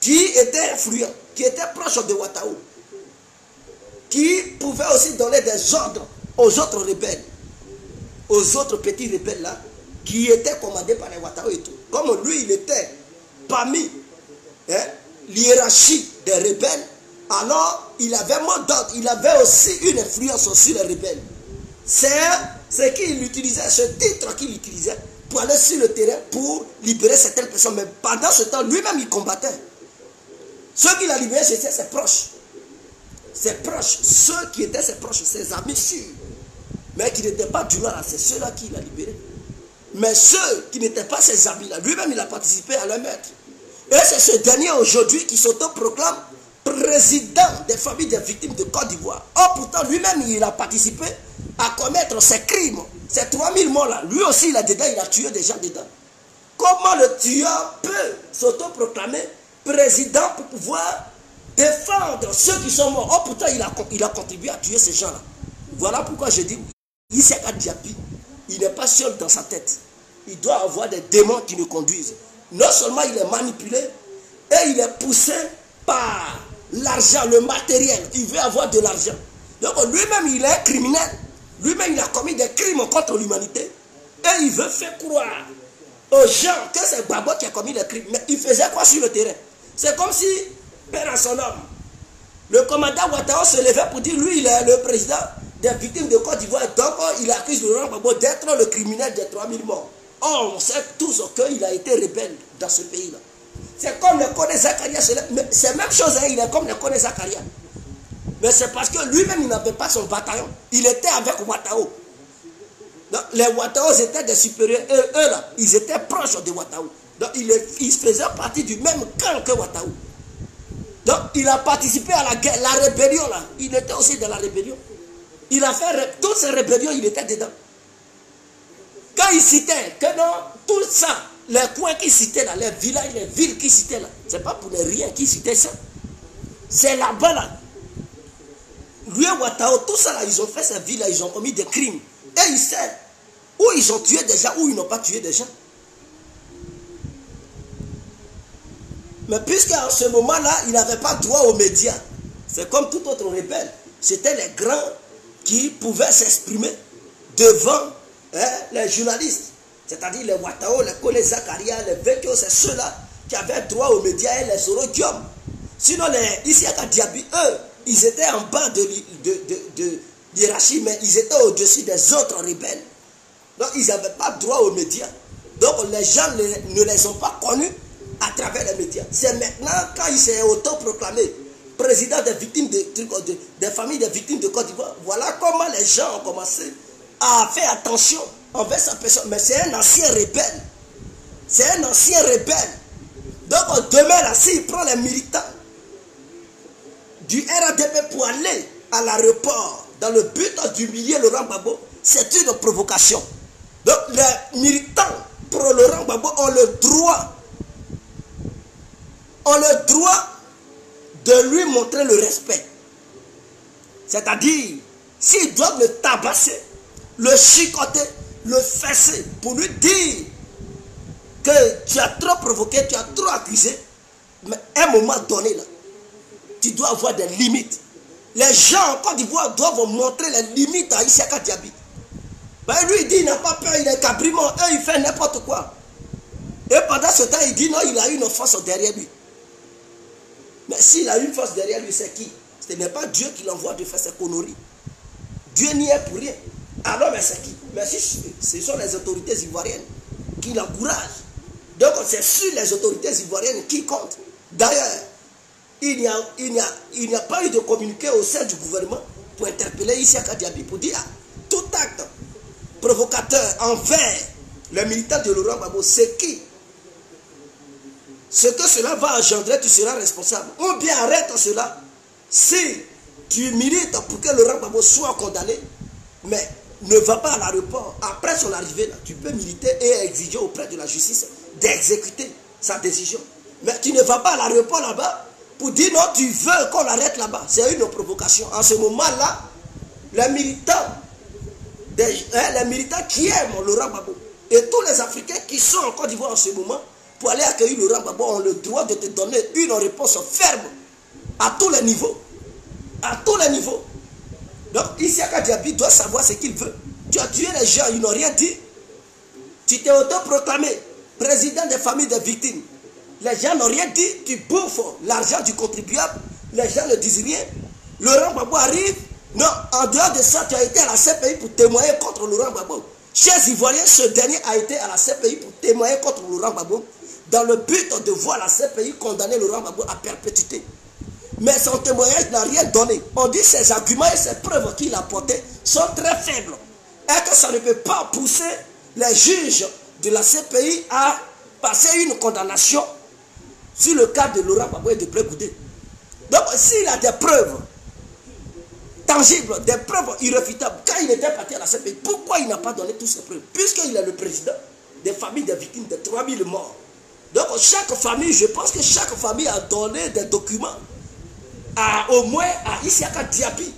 qui était influent, qui était proche de Ouattao, qui pouvait aussi donner des ordres aux autres rebelles, aux autres petits rebelles là, qui étaient commandés par les Ouattao et tout. Comme lui, il était parmi l'hiérarchie des rebelles, alors il avait mot d'ordre, il avait aussi une influence sur les rebelles. C'est ce qu'il utilisait, ce titre qu'il utilisait pour aller sur le terrain pour libérer certaines personnes. Mais pendant ce temps, lui-même il combattait. Ceux qu'il a libérés, c'était ses proches. Ses proches, ceux qui étaient ses proches, ses amis sûrs. Mais qui n'étaient pas du là, c'est ceux-là qu'il a libérés. Mais ceux qui n'étaient pas ses amis-là, lui-même il a participé à leur meurtre. Et c'est ce dernier aujourd'hui qui s'autoproclame président des familles des victimes de Côte d'Ivoire. Or pourtant lui-même il a participé à commettre ces crimes. Ces 3000 morts là, lui aussi il a dedans, il a tué des gens dedans. Comment le tueur peut s'autoproclamer président pour pouvoir défendre ceux qui sont morts? Or pourtant il a contribué à tuer ces gens-là. Voilà pourquoi je dis, Isiaka Diaby, il n'est pas seul dans sa tête. Il doit avoir des démons qui le conduisent. Non seulement il est manipulé, et il est poussé par l'argent, le matériel. Il veut avoir de l'argent. Donc lui-même, il est criminel. Lui-même, il a commis des crimes contre l'humanité. Et il veut faire croire aux gens que c'est Gbagbo qui a commis les crimes. Mais il faisait quoi sur le terrain? C'est comme si, père à son homme, le commandant Ouattara se levait pour dire, lui, il est le président des victimes de Côte d'Ivoire. Donc, il accuse Laurent Gbagbo d'être le criminel des 3000 morts. Or, on sait tous qu'il a été rebelle dans ce pays-là. C'est comme le Kone Zakaria. C'est la même chose, hein, il est comme le Kone Zakaria. Mais c'est parce que lui-même, il n'avait pas son bataillon. Il était avec Ouattara. Les Ouattara étaient des supérieurs. Eux, là, ils étaient proches de Ouattara. Donc, ils faisaient partie du même camp que Ouattara. Donc, il a participé à la guerre, la rébellion, là. Il était aussi dans la rébellion. Il a fait toutes ces rébellions, il était dedans. Quand il citait que non, tout ça, les coins qu'il citait là, les villages, les villes qu'il citait là, c'est pas pour les rien qu'il citait ça. C'est là-bas là. Lui et Ouattara, tout ça là, ils ont fait ces villes là, ils ont commis des crimes. Et il sait où ils ont tué des gens, où ils n'ont pas tué des gens. Mais puisqu'à ce moment-là, il n'avait pas droit aux médias, c'est comme tout autre rebelle. C'était les grands qui pouvaient s'exprimer devant les journalistes. C'est-à-dire les Ouattara, les Kone Zakaria, les Vekio, c'est ceux-là qui avaient droit aux médias et les Sorodium. Sinon, les Isiaka Diaby, eux, ils étaient en bas de l'hiérarchie, mais ils étaient au-dessus des autres rebelles. Donc, ils n'avaient pas droit aux médias. Donc, les gens ne les ont pas connus à travers les médias. C'est maintenant, quand il s'est autoproclamé président des victimes des familles des victimes de Côte d'Ivoire, voilà comment les gens ont commencé à faire attention envers sa personne. Mais c'est un ancien rebelle. C'est un ancien rebelle. Donc, demain, là, s'il prend les militants du RADP pour aller à l'aéroport dans le but d'humilier Laurent Gbagbo, c'est une provocation. Donc les militants pro Laurent Gbagbo ont le droit de lui montrer le respect. C'est-à-dire, s'ils doivent le tabasser, le chicoter, le fesser, pour lui dire que tu as trop provoqué, tu as trop accusé, mais à un moment donné, là, tu dois avoir des limites. Les gens en Côte d'Ivoire doivent montrer les limites à Isiaka Diaby. Ben lui, il dit il n'a pas peur, il est cabriment, il fait n'importe quoi. Et pendant ce temps, il dit non, il a une force derrière lui. Mais s'il a une force derrière lui, c'est qui? Ce n'est pas Dieu qui l'envoie de faire ses conneries. Dieu n'y est pour rien. Alors, mais c'est qui? Mais si ce sont les autorités ivoiriennes qui l'encouragent. Donc, c'est sur les autorités ivoiriennes qui comptent. D'ailleurs, il n'y a pas eu de communiqué au sein du gouvernement pour interpeller Isiaka Diaby pour dire tout acte provocateur envers les militants de Laurent Gbagbo, c'est qui? Ce que cela va engendrer, tu seras responsable. Ou bien arrête cela. Si tu milites pour que Laurent Gbagbo soit condamné, mais ne va pas à l'aéroport. Après son arrivée, là, tu peux militer et exiger auprès de la justice d'exécuter sa décision. Mais tu ne vas pas à l'aéroport là-bas pour dire non, tu veux qu'on l'arrête là-bas. C'est une provocation. En ce moment-là, les militants qui aiment Laurent Gbagbo et tous les Africains qui sont en Côte d'Ivoire en ce moment pour aller accueillir Laurent Gbagbo ont le droit de te donner une réponse ferme à tous les niveaux. À tous les niveaux. Donc Isiaka Diaby doit savoir ce qu'il veut. Tu as tué les gens, ils n'ont rien dit. Tu t'es autoproclamé président des familles des victimes. Les gens n'ont rien dit, tu bouffes l'argent du contribuable, les gens ne disent rien. Laurent Gbagbo arrive. Non, en dehors de ça, tu as été à la CPI pour témoigner contre Laurent Gbagbo. Chers Ivoiriens, ce dernier a été à la CPI pour témoigner contre Laurent Gbagbo dans le but de voir la CPI condamner Laurent Gbagbo à perpétuité. Mais son témoignage n'a rien donné. On dit que ses arguments et ses preuves qu'il a apportées sont très faibles. Et que ça ne peut pas pousser les juges de la CPI à passer une condamnation sur le cas de Laurent Gbagbo et de Blé Goudé. Donc s'il a des preuves tangibles, des preuves irréfutables, quand il était parti à la CPI, pourquoi il n'a pas donné toutes ces preuves? Puisqu'il est le président des familles des victimes de 3000 morts. Donc chaque famille, je pense que chaque famille a donné des documents au moins à Isiaka Diaby.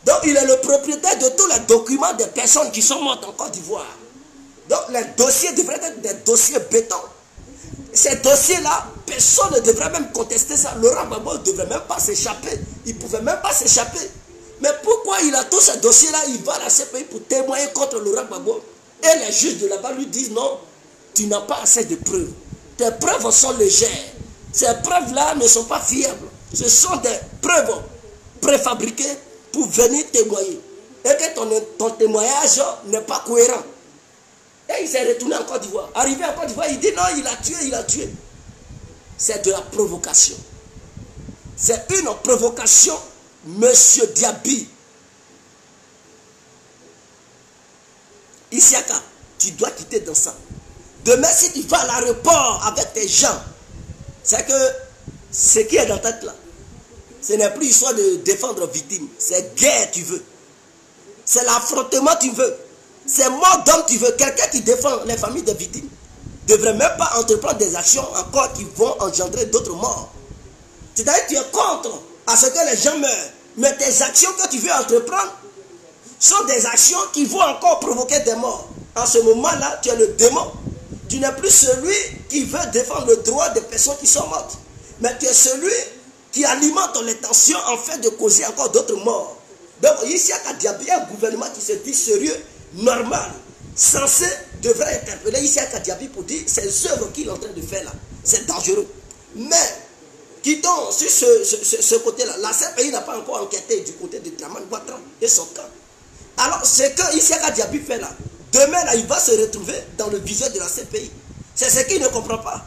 Donc il est le propriétaire de tous les documents des personnes qui sont mortes en Côte d'Ivoire. Donc les dossiers devraient être des dossiers béton. Ces dossiers-là, personne ne devrait même contester ça. Laurent Gbagbo ne devrait même pas s'échapper. Il ne pouvait même pas s'échapper. Mais pourquoi il a tous ces dossiers-là, il va à la CPI pour témoigner contre Laurent Gbagbo? Et les juges de là-bas lui disent non, tu n'as pas assez de preuves. Tes preuves sont légères. Ces preuves-là ne sont pas fiables. Ce sont des preuves préfabriquées pour venir témoigner. Et que ton témoignage n'est pas cohérent. Et il s'est retourné en Côte d'Ivoire. Arrivé en Côte d'Ivoire, il dit non, il a tué, il a tué. C'est de la provocation. C'est une provocation, Monsieur Diaby. Isiaka, tu dois quitter dans ça. Demain, si tu vas à l'aéroport avec tes gens, c'est que ce qui est dans ta tête là, ce n'est plus histoire de défendre victime. C'est guerre tu veux. C'est l'affrontement tu veux. C'est mort d'homme tu veux. Quelqu'un qui défend les familles de victimes ne devrait même pas entreprendre des actions encore qui vont engendrer d'autres morts. C'est-à-dire que tu es contre à ce que les gens meurent. Mais tes actions que tu veux entreprendre sont des actions qui vont encore provoquer des morts. En ce moment-là, tu es le démon. Tu n'es plus celui qui veut défendre le droit des personnes qui sont mortes. Mais tu es celui qui alimente les tensions en fait de causer encore d'autres morts. Donc ici, il y a bien un gouvernement qui se dit sérieux, normal, censé, devrait interpeller ici à Kadiabi pour dire ces œuvres qu'il est en train de faire là. C'est dangereux. Mais, quittons sur ce côté-là. La CPI n'a pas encore enquêté du côté de Dramane Ouattara et son camp. Alors, ce que Isiaka Diaby fait là, demain là, il va se retrouver dans le viseur de la CPI. C'est ce qu'il ne comprend pas.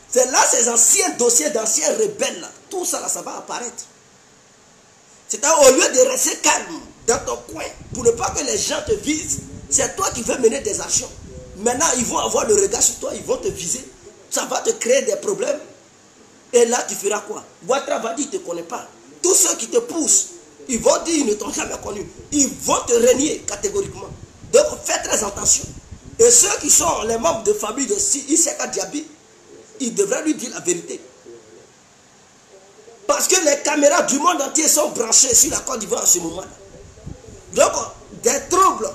C'est là ces anciens dossiers d'anciens rebelles là, tout ça là, ça va apparaître. C'est-à-dire, au lieu de rester calme dans ton coin, pour ne pas que les gens te visent, c'est toi qui veux mener des actions. Maintenant, ils vont avoir le regard sur toi, ils vont te viser. Ça va te créer des problèmes. Et là, tu feras quoi? Ouattara va dire, il ne te connaît pas. Tous ceux qui te poussent, ils vont dire, ils ne t'ont jamais connu. Ils vont te renier catégoriquement. Donc, fais très attention. Et ceux qui sont les membres de famille de Isiaka Diaby, ils devraient lui dire la vérité. Parce que les caméras du monde entier sont branchées sur la Côte d'Ivoire en ce moment-là. Donc, des troubles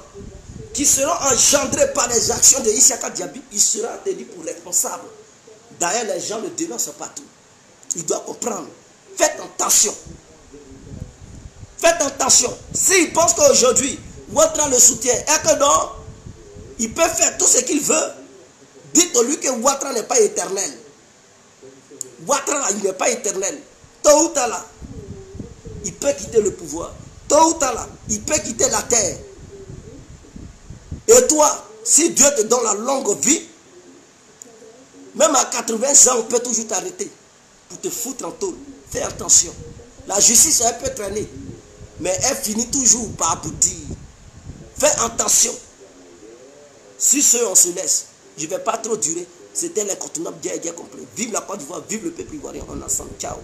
qui seront engendrés par les actions de Isiaka Diaby, il sera tenu pour responsable. D'ailleurs, les gens le dénoncent partout. Il doit comprendre. Faites attention. Faites attention. S'il pense qu'aujourd'hui, Ouattara le soutient et que non, il peut faire tout ce qu'il veut, dites-lui que Ouattara n'est pas éternel. Ouattara, il n'est pas éternel. Tôt ou tard, il peut quitter le pouvoir. Tôt ou tard, il peut quitter la terre. Et toi, si Dieu te donne la longue vie, même à 80 ans, on peut toujours t'arrêter pour te foutre en tôle. Fais attention. La justice, elle peut traîner, mais elle finit toujours par aboutir. Fais attention. Si on se laisse, je ne vais pas trop durer. C'était l'incontournable, bien compris. Vive la Côte d'Ivoire, vive le peuple ivoirien. On ensemble. Ciao.